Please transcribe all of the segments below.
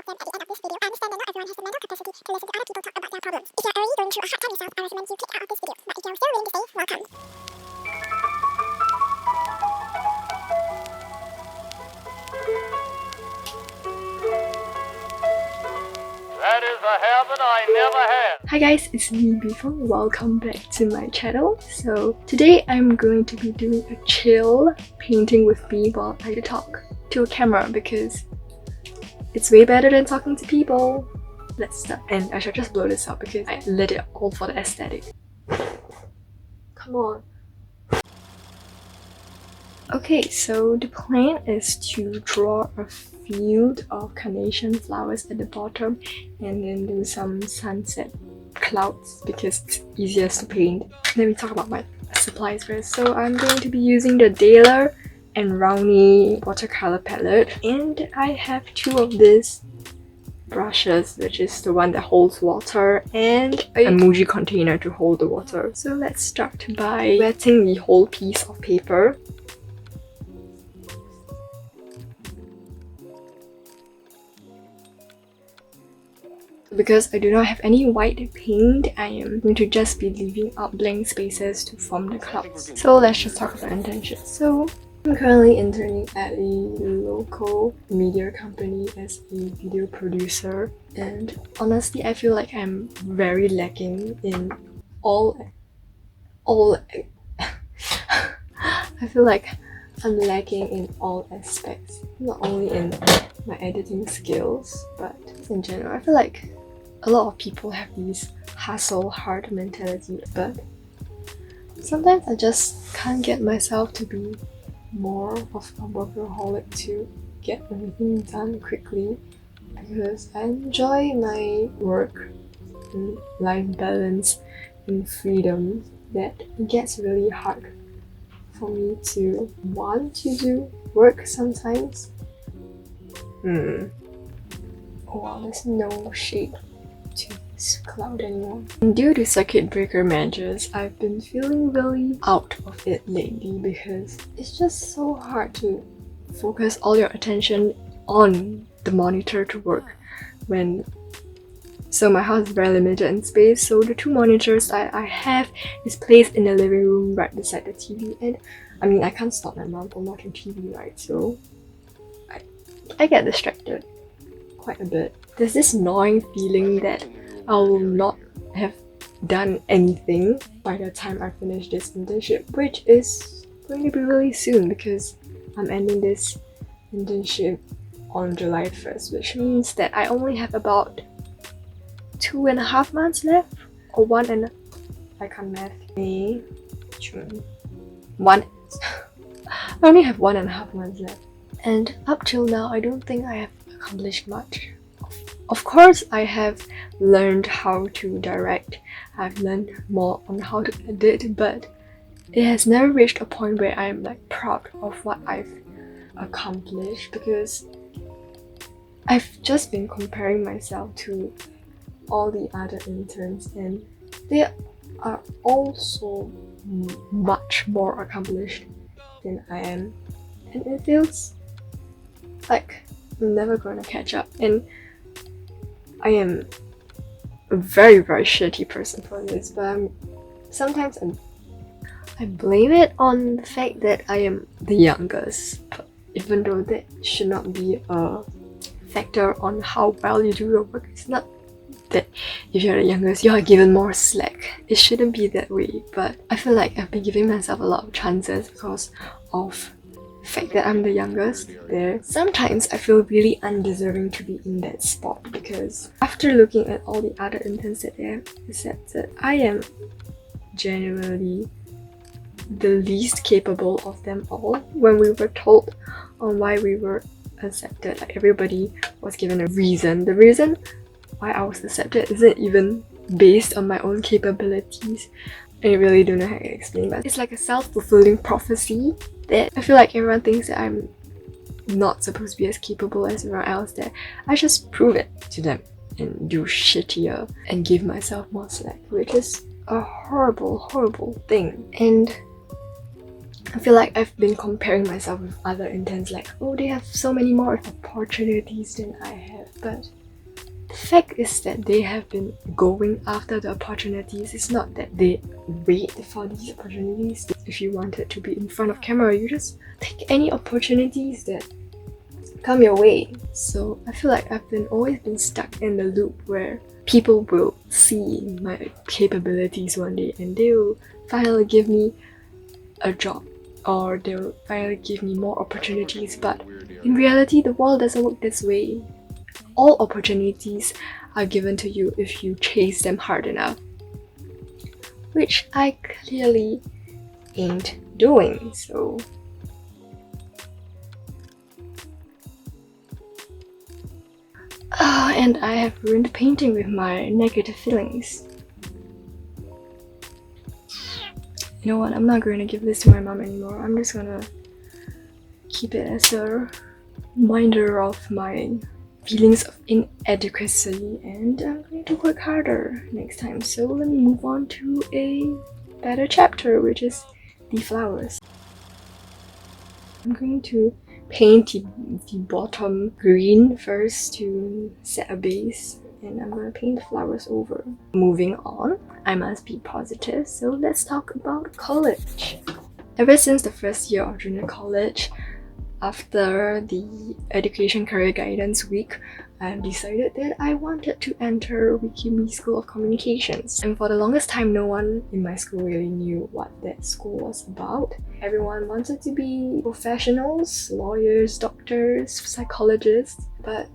of them at the end of this video. I understand that not everyone has the mental capacity to listen to other people talk about their problems. If you're already going through a hard time yourself, I recommend you click out of this video. But if you're still willing to stay, welcome. That is a habit I never had. Hi guys, it's me Bifeng. Welcome back to my channel. So today I'm going to be doing a chill painting with me while I talk to a camera because it's way better than talking to people. Let's start. And I should just blow this up because I lit it all for the aesthetic. Come on. Okay, so the plan is to draw a field of carnation flowers at the bottom and then do some sunset clouds because it's easiest to paint. Let me talk about my supplies first. So I'm going to be using the Daler and Rowney watercolor palette, and I have two of these brushes, which is the one that holds water and a emoji container to hold the water. So let's start by wetting the whole piece of paper. Because I do not have any white paint, I am going to just be leaving out blank spaces to form the clouds. So let's just talk about internship. So I'm currently interning at a local media company as a video producer, and honestly I feel like I'm very lacking in I feel like I'm lacking in all aspects, not only in my editing skills but in general. I feel like a lot of people have these hustle hard mentality, but sometimes I just can't get myself to be more of a workaholic to get everything done quickly, because I enjoy my work and life balance and freedom that it gets really hard for me to want to do work sometimes. Oh wow, there's no shape to this cloud anymore. And due to circuit breaker measures, I've been feeling really out of it lately because it's just so hard to focus all your attention on the monitor to work so my house is very limited in space, so the two monitors that I have is placed in the living room right beside the TV, and I mean I can't stop my mom from watching TV, right? So I get distracted quite a bit. There's this gnawing feeling that I will not have done anything by the time I finish this internship, which is going to be really soon because I'm ending this internship on July 1st, which means that I only have about 2.5 months left, or I can't math. May, June, I only have 1.5 months left, and up till now I don't think I have accomplished much. Of course I have learned how to direct, I've learned more on how to edit, but it has never reached a point where I'm like proud of what I've accomplished, because I've just been comparing myself to all the other interns and they are all so much more accomplished than I am, and it feels like I'm never going to catch up, and I am a very very shitty person for this, but sometimes I blame it on the fact that I am the youngest, but even though that should not be a factor on how well you do your work. It's not that if you're the youngest you are given more slack. It shouldn't be that way, but I feel like I've been giving myself a lot of chances because of the fact that I'm the youngest there. Sometimes I feel really undeserving to be in that spot, because after looking at all the other interns that they have accepted, I am genuinely the least capable of them all. When we were told on why we were accepted, like everybody was given a reason. The reason why I was accepted isn't even based on my own capabilities. I really don't know how to explain, but it's like a self-fulfilling prophecy that I feel like everyone thinks that I'm not supposed to be as capable as everyone else, that I just prove it to them and do shittier and give myself more slack, which is a horrible thing. And I feel like I've been comparing myself with other interns, like, oh, they have so many more opportunities than I have. but the fact is that they have been going after the opportunities. It's not that they wait for these opportunities. If you wanted to be in front of camera, you just take any opportunities that come your way. So I feel like I've always been stuck in the loop where people will see my capabilities one day and they will finally give me a job, or they'll finally give me more opportunities. But in reality, the world doesn't work this way. All opportunities are given to you if you chase them hard enough, which I clearly ain't doing. So and I have ruined painting with my negative feelings. You know what, I'm not going to give this to my mom anymore. I'm just gonna keep it as a reminder of my feelings of inadequacy, and I'm going to work harder next time. So let me move on to a better chapter, which is the flowers. I'm going to paint the bottom green first to set a base, and I'm going to paint the flowers over. Moving on, I must be positive, so let's talk about college. Ever since the first year of junior college, after the Education Career Guidance Week, I decided that I wanted to enter Wikimi School of Communications. And for the longest time, no one in my school really knew what that school was about. Everyone wanted to be professionals, lawyers, doctors, psychologists. But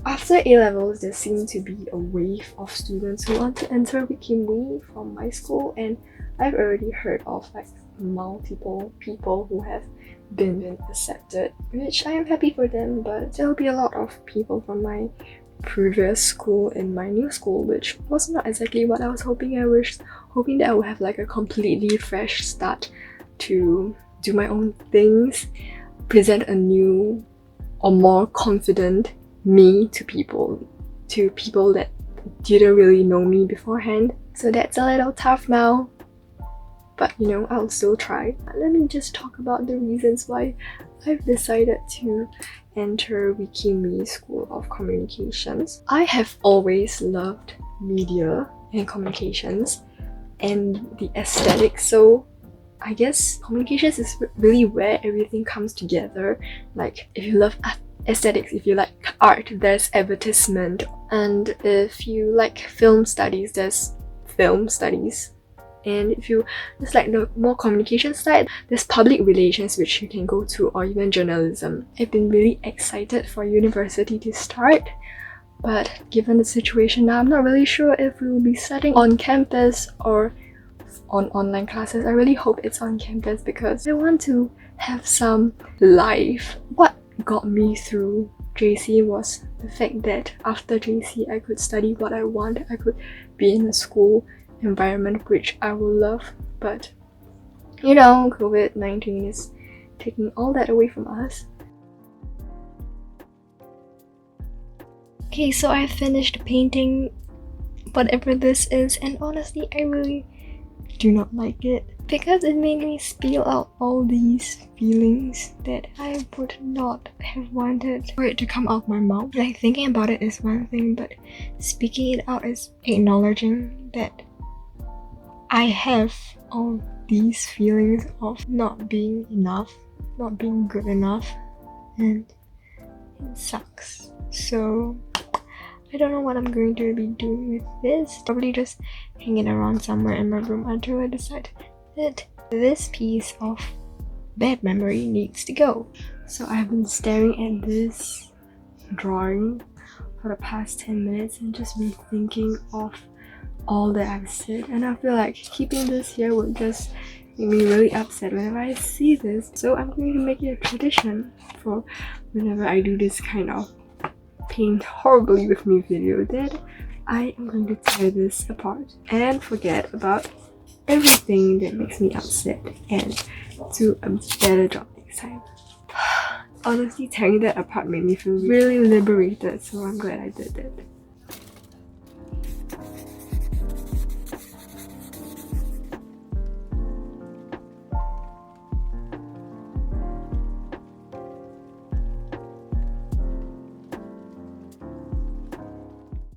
after A-levels, there seemed to be a wave of students who want to enter Wikimi from my school, and I've already heard of like multiple people who have been accepted, which I am happy for them. But there will be a lot of people from my previous school in my new school, which was not exactly what I was hoping. I was hoping that I would have like a completely fresh start to do my own things, present a new or more confident me to people that didn't really know me beforehand. So that's a little tough now, but you know, I'll still try. Let me just talk about the reasons why I've decided to enter Wikimi School of Communications. I have always loved media and communications and the aesthetics, so I guess communications is really where everything comes together. Like if you love aesthetics, if you like art, there's advertisement, and if you like film studies, there's film studies. And if you just like the more communication side, there's public relations, which you can go to, or even journalism. I've been really excited for university to start, but given the situation now, I'm not really sure if we will be studying on campus or on online classes. I really hope it's on campus because I want to have some life. What got me through JC was the fact that after JC, I could study what I want. I could be in a school environment which I will love, but you know, COVID-19 is taking all that away from us. Okay, so I finished painting whatever this is, and honestly, I really do not like it because it made me spill out all these feelings that I would not have wanted for it to come out my mouth. Like, thinking about it is one thing, but speaking it out is acknowledging that I have all these feelings of not being enough, not being good enough, and it sucks. So I don't know what I'm going to be doing with this. Probably just hanging around somewhere in my room until I decide that this piece of bad memory needs to go. So I've been staring at this drawing for the past 10 minutes and just been thinking of all that I've said, and I feel like keeping this here would just make me really upset whenever I see this. So I'm going to make it a tradition for whenever I do this kind of paint horribly with me video that I am going to tear this apart and forget about everything that makes me upset and do a better job next time. Honestly, tearing that apart made me feel really liberated, so I'm glad I did that.